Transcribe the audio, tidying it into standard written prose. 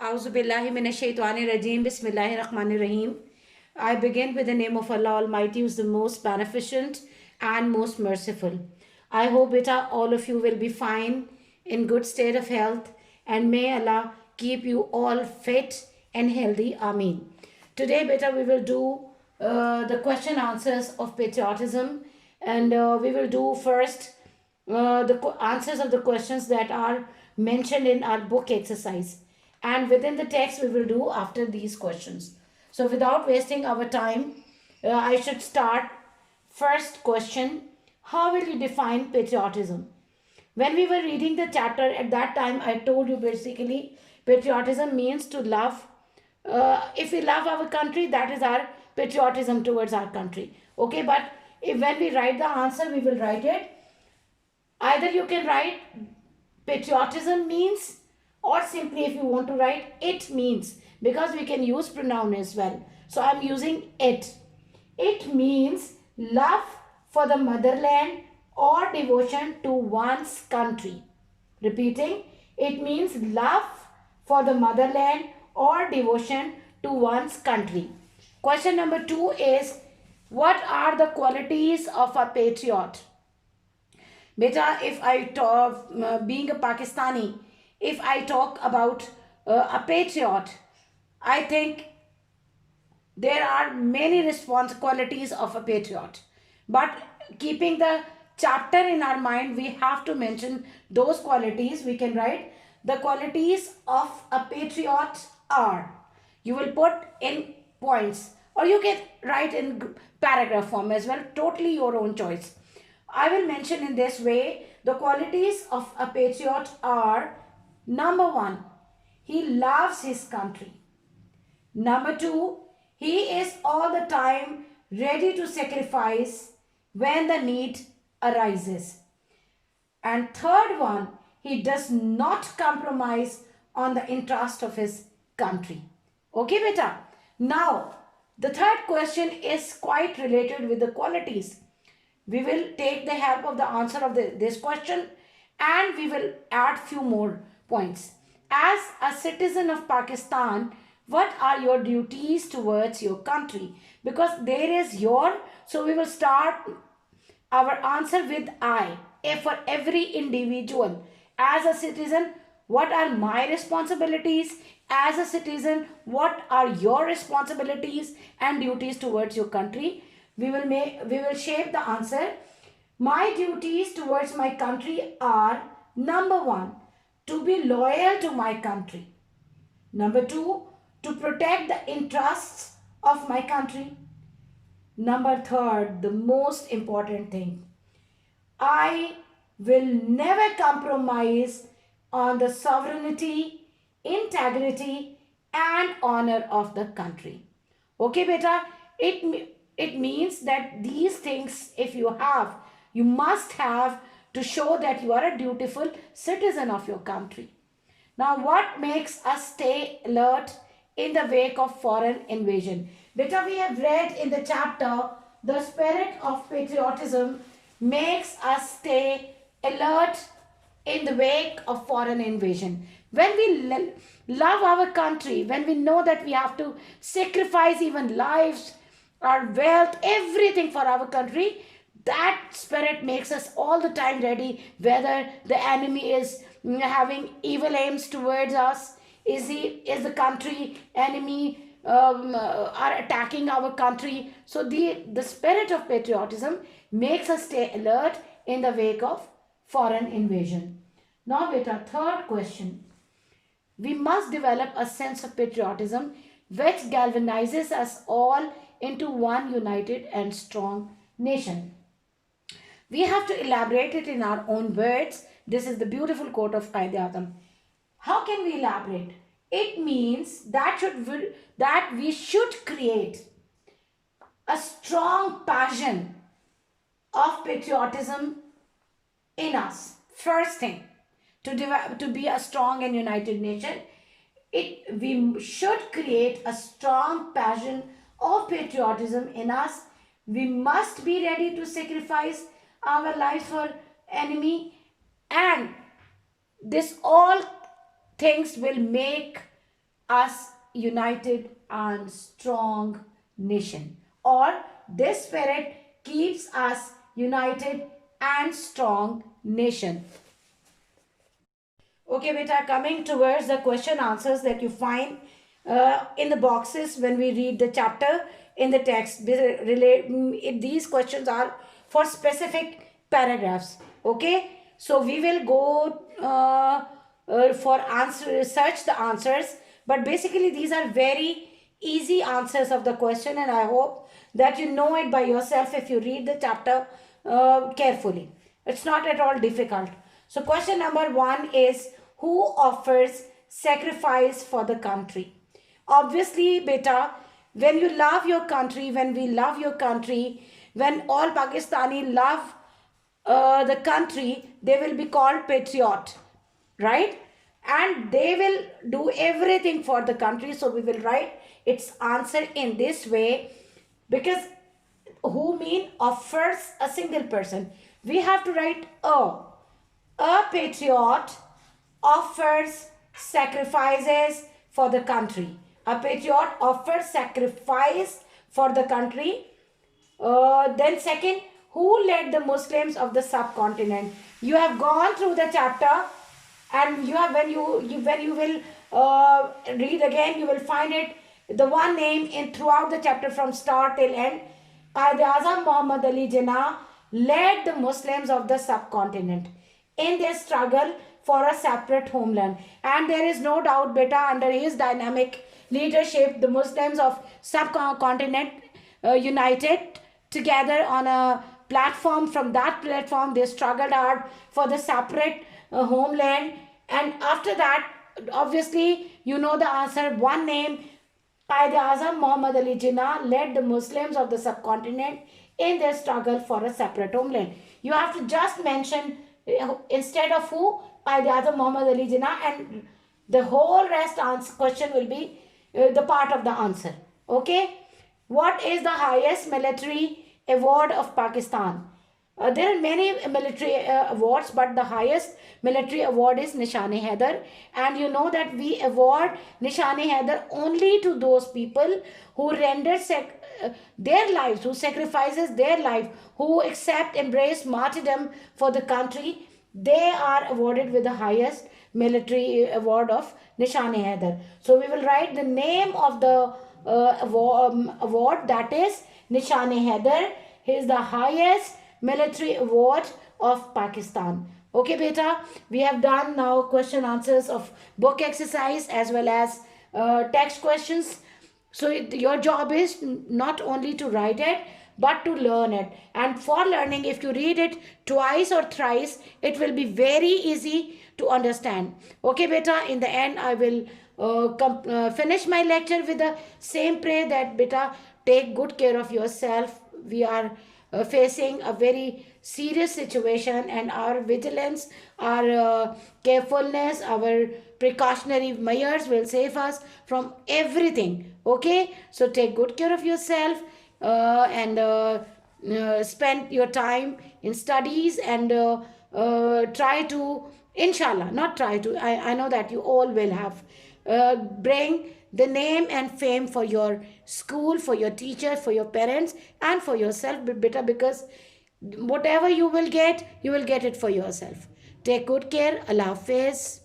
Auzubillahiminashaitanirajim. Bismillahirrahmanirrahim. I begin with the name of Allah Almighty, who is the most beneficent and most merciful. I hope, beta, all of you will be fine, in good state of health, and may Allah keep you all fit and healthy. Ameen. Today, beta, we will do the question answers of patriotism, and we will do first the answers of the questions that are mentioned in our book exercise, and within the text we will do after these questions. So without wasting our time, I should start. First question: how will you define patriotism? When we were reading the chapter at that time, I told you basically patriotism means to love. If we love our country, that is our patriotism towards our country. Okay, but if when we write the answer, we will write it. Either you can write patriotism means, or simply if you want to write it means, because we can use pronoun as well. So I'm using it. It means love for the motherland or devotion to one's country. Repeating, it means love for the motherland or devotion to one's country. Question number 2 is, what are the qualities of a patriot? Beta, if I talk, being a Pakistani, if I talk about a patriot, I think there are many response qualities of a patriot. But keeping the chapter in our mind, we have to mention those qualities. We can write the qualities of a patriot are. You will put in points, or you can write in paragraph form as well. Totally your own choice. I will mention in this way the qualities of a patriot are: number 1, he loves his country. Number 2, he is all the time ready to sacrifice when the need arises. And third one, he does not compromise on the interest of his country. Okay, beta. Now, the third question is quite related with the qualities. We will take the help of the answer of this question, and we will add few more points. As a citizen of Pakistan, what are your duties towards your country? Because there is your, so we will start our answer with I. For every individual, as a citizen, what are my responsibilities? As a citizen, what are your responsibilities and duties towards your country? We will shape the answer. My duties towards my country are: number 1, to be loyal to my country. Number 2, to protect the interests of my country. Number 3, the most important thing, I will never compromise on the sovereignty, integrity, and honor of the country. Okay, beta, it means that these things, if you have, you must have to show that you are a dutiful citizen of your country. Now, what makes us stay alert in the wake of foreign invasion? Beta, we have read in the chapter, the spirit of patriotism makes us stay alert in the wake of foreign invasion. When we love our country, when we know that we have to sacrifice even lives, our wealth, everything for our country, that spirit makes us all the time ready, whether the enemy is having evil aims towards us, is the country enemy, are attacking our country. So the spirit of patriotism makes us stay alert in the wake of foreign invasion. Now, beta, third question. We must develop a sense of patriotism which galvanizes us all into one united and strong nation. We have to elaborate it in our own words. This is the beautiful quote of Qaid-e-Azam. How can we elaborate? It means that we should create a strong passion of patriotism in us. First thing, to be a strong and united nation, we should create a strong passion of patriotism in us. We must be ready to sacrifice our lives for enemy, and this all things will make us united and strong nation, or this spirit keeps us united and strong nation. Okay, beta, coming towards the question answers that you find in the boxes when we read the chapter in the text. These questions are for specific paragraphs. Okay, so we will go for answer, search the answers, but basically these are very easy answers of the question, and I hope that you know it by yourself if you read the chapter carefully. It's not at all difficult. So question number 1 is, who offers sacrifice for the country? Obviously, beta, when you love your country, when we love your country, when all Pakistani love the country, they will be called patriot, right? And they will do everything for the country. So we will write its answer in this way, because who mean offers a single person. We have to write a patriot offers sacrifices for the country. A patriot offers sacrifice for the country. Then second, who led the Muslims of the subcontinent? You have gone through the chapter, and you have, when you will read again, you will find it, the one name in throughout the chapter from start till end. Quaid-e-Azam Muhammad Ali Jinnah led the Muslims of the subcontinent in their struggle for a separate homeland. And there is no doubt, beta, under his dynamic leadership, the Muslims of subcontinent united together on a platform. From that platform, they struggled hard for the separate homeland. And after that, obviously, you know the answer. One name, Quaid-e-Azam Muhammad Ali Jinnah led the Muslims of the subcontinent in their struggle for a separate homeland. You have to just mention, instead of who, Quaid-e-Azam Muhammad Ali Jinnah, and the whole rest answer question will be the part of the answer. Okay. What is the highest military award of Pakistan? There are many military awards, but the highest military award is Nishan-e-Haider. And you know that we award Nishan-e-Haider only to those people who render their lives, who sacrifices their life, who accept, embrace martyrdom for the country. They are awarded with the highest military award of Nishan-e-Haider. So we will write the name of the award, that is Nishan-e-Haider. He is the highest military award of Pakistan. Okay, beta, we have done now question answers of book exercise as well as text questions. So your job is not only to write it, but to learn it. And for learning, if you read it twice or thrice, it will be very easy to understand. Okay, beta, in the end, I will finish my lecture with the same prayer that, beta, take good care of yourself. We are facing a very serious situation, and our vigilance, our carefulness, our precautionary measures will save us from everything. Okay, so take good care of yourself and spend your time in studies, and try to, inshallah, not try to, I know that you all will have, bring the name and fame for your school, for your teachers, for your parents, and for yourself, beta, because whatever you will get it for yourself. Take good care. Allah Hafiz.